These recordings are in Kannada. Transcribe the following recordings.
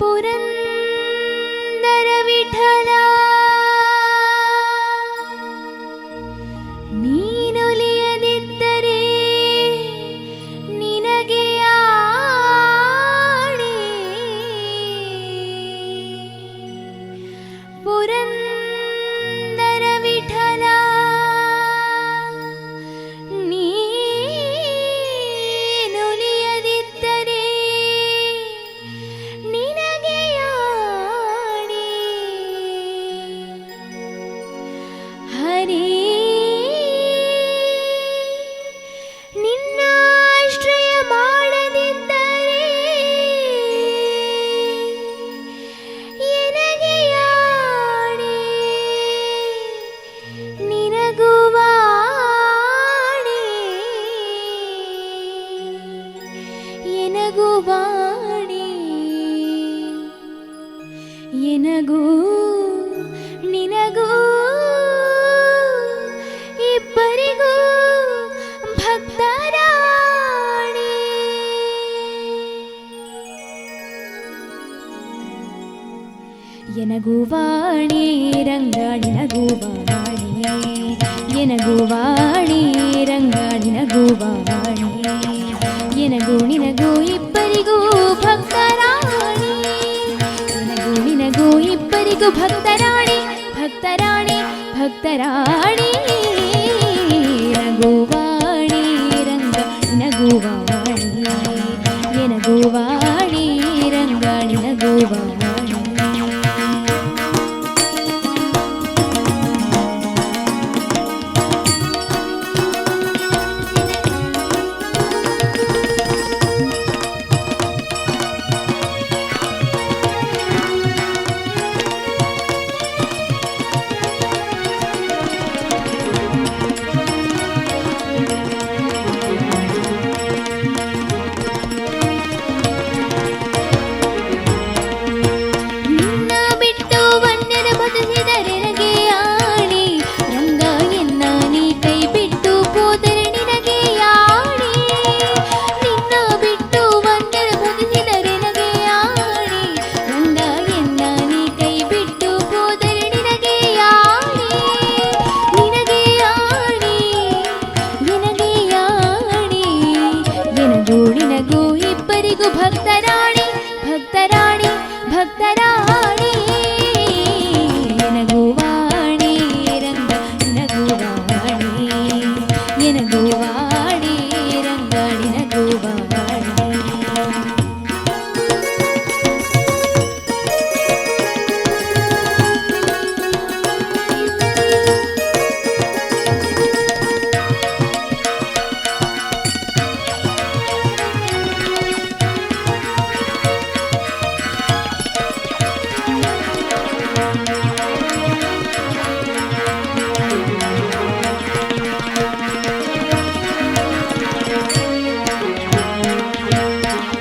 ಪುರಂದರ ವಿಠಲ ನೀನುಲಿಯದಿದ್ದರೆ ನಿನಗೆ ಆಣೆ. ಪುರಂದರ ವಿಠಲ ನೀನುಲಿಯದಿದ್ದರೆ ನಿನಗೆ ಆಣೆ. ಹರೇ ನಿನ್ನಾಶ್ರಯ ಮಾಡದಿದ್ದರೆ ಎನಗೆ ಆಣೆ. ನಿನಗೂ ಆಣೆ. ಎನಗೂ ಆಣೆ. ಎನಗೂ ನಿನಗೂ ಇಬ್ಬರಿಗೂ ಭಕ್ತರಾಣೆ. ಎನಗೂ ವಾಣಿ ರಂಗಾಣಿನಗೂ ವಾಣಿ. ಎನಗೂ ವಾಣಿ ರಂಗಾಣಿನಗೂ ವಾಣಿ. ಎನಗೂ ನಿನಗೂ ಇಬ್ಬರಿಗೂ ಭಕ್ತರಾಣಿ. ಎನಗೂ ನಿನಗೂ ಇಬ್ಬರಿಗೂ ಭಕ್ತರಾಣಿ. ಭಕ್ತರಾಣಿ ಭಕ್ತರಾಣಿ. ಎನಗೂ ವಾಣಿ ರಂಗಾಣಿನಗೂ ವಾಣಿ. ಎನಗೂ ವಾಣಿ ರಂಗಾಣಿನಗೂ ವಾಣಿ. ನಿನ್ನ ಬಿಟ್ಟು ವನ್ಯರ ಬದುಕಿದರೆ ನನಗೆ ಆಣೆ. ರಂಗ ಎನ್ನ ನೀ ಕೈ ಬಿಟ್ಟು ಹೋದರೆ ನಿನಗೆ ಆಣೆ. ನಿನ್ನ ಬಿಟ್ಟು ವನ್ಯರ ಬದುಕಿದರೆ ನನಗೆ ಆಣೆ. ರಂಗ ಎನ್ನ ನೀ ಕೈ ಬಿಟ್ಟು ಹೋದರೆ ನಿನಗೆ ಆಣೆ. ನಿನಗೆ ಆಣೆ. ಎನಗೆ ಆಣೆ. ಎನಗೂ ನಿನಗೂ ಇಬ್ಬರಿಗೂ ಭಕ್ತರಾಣಿ. ಭಕ್ತರಾಣಿ ಭಕ್ತರಾಣಿ. ಎನಗೂ ವಾಣಿ ರಂಗ ನಿನಗೂ ವಾಣಿ. ಎನಗೂ ವಾಣಿ ರಂಗ ನಿನಗೂ ವಾಣಿ.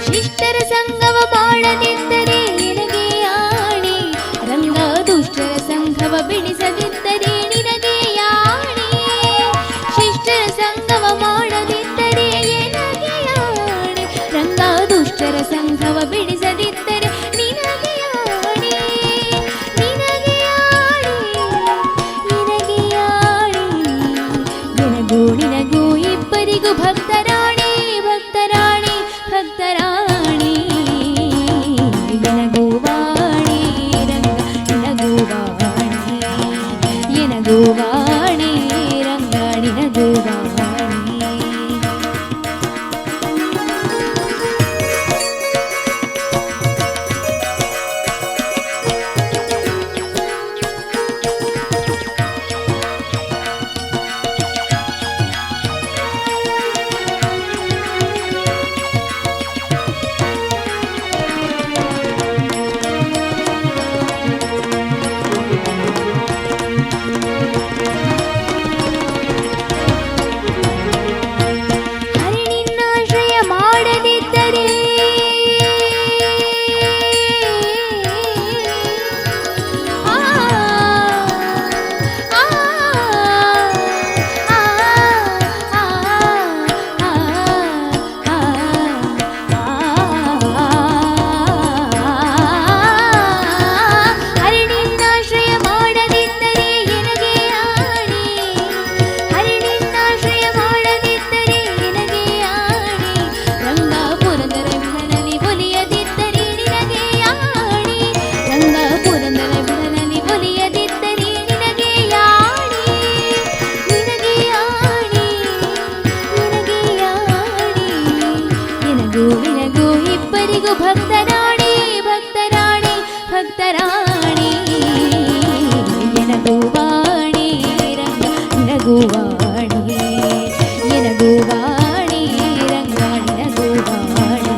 ಶಿಷ್ಟರ ಸಂಗವ ಮಾಡದಿದ್ದರೆ ನಿನಗೆ ಆಣೆ. ರಂಗ ದುಷ್ಟರ ಸಂಘವ ಬಿಡಿಸದಿದ್ದರೆ ನಿನಗೆ ಆಣೆ. ಶಿಷ್ಟರ ಸಂಗವ ಮಾಡದಿದ್ದರೆ ಎನಗೆ ಆಣೆ. ರಂಗ ದುಷ್ಟರ ಸಂಘವ ಬಿಡಿಸದಿದ್ದರೆ ನಿನಗೆ ಆಣೆ. ನಿನಗೆ ಆಣೆ. ನಿನಗೆ ಆಣೆ. ಎನಗೂ ನಿನಗೂ ಇಬ್ಬರಿಗೂ ಭಕ್ತರಾಣಿ. ಭಕ್ತರಾಣಿ ಭಕ್ತರಾಣಿ. ಎನಗೂ ವಾಣಿ ರಂಗ ನಿನಗೂ ವಾಣಿ. ಎನಗೂ ವಾಣಿ ರಂಗ ನಿನಗೂ ವಾಣಿ. ನಿನಗೂ ಇಬ್ಬರಿಗೂ ಭಕ್ತರಾಣಿ ಭಕ್ತರಾಣಿ ಭಕ್ತರಾಣಿ ಎನಗೂ ವಾಣಿ ರಂಗ ನಿನಗೂ ವಾಣಿ ಎನಗೂ ವಾಣಿ ರಂಗ ನಿನಗೂ ವಾಣಿ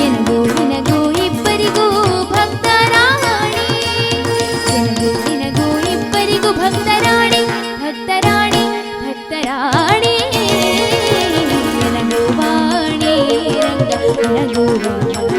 ಎನಗೂ ನಿನಗೂ ಇಬ್ಬರಿಗೂ ಭಕ್ತರಾಣಿ ಎನಗೂ ನಿನಗೂ ಇಬ್ಬರಿಗೂ ಭಕ್ತರಾಣಿ ಭಕ್ತರಾಣಿ ಭಕ್ತರಾಣಿ ಎನಗೂ ವಾಣಿ ರಂಗ ನಿನಗೂ ವಾಣಿ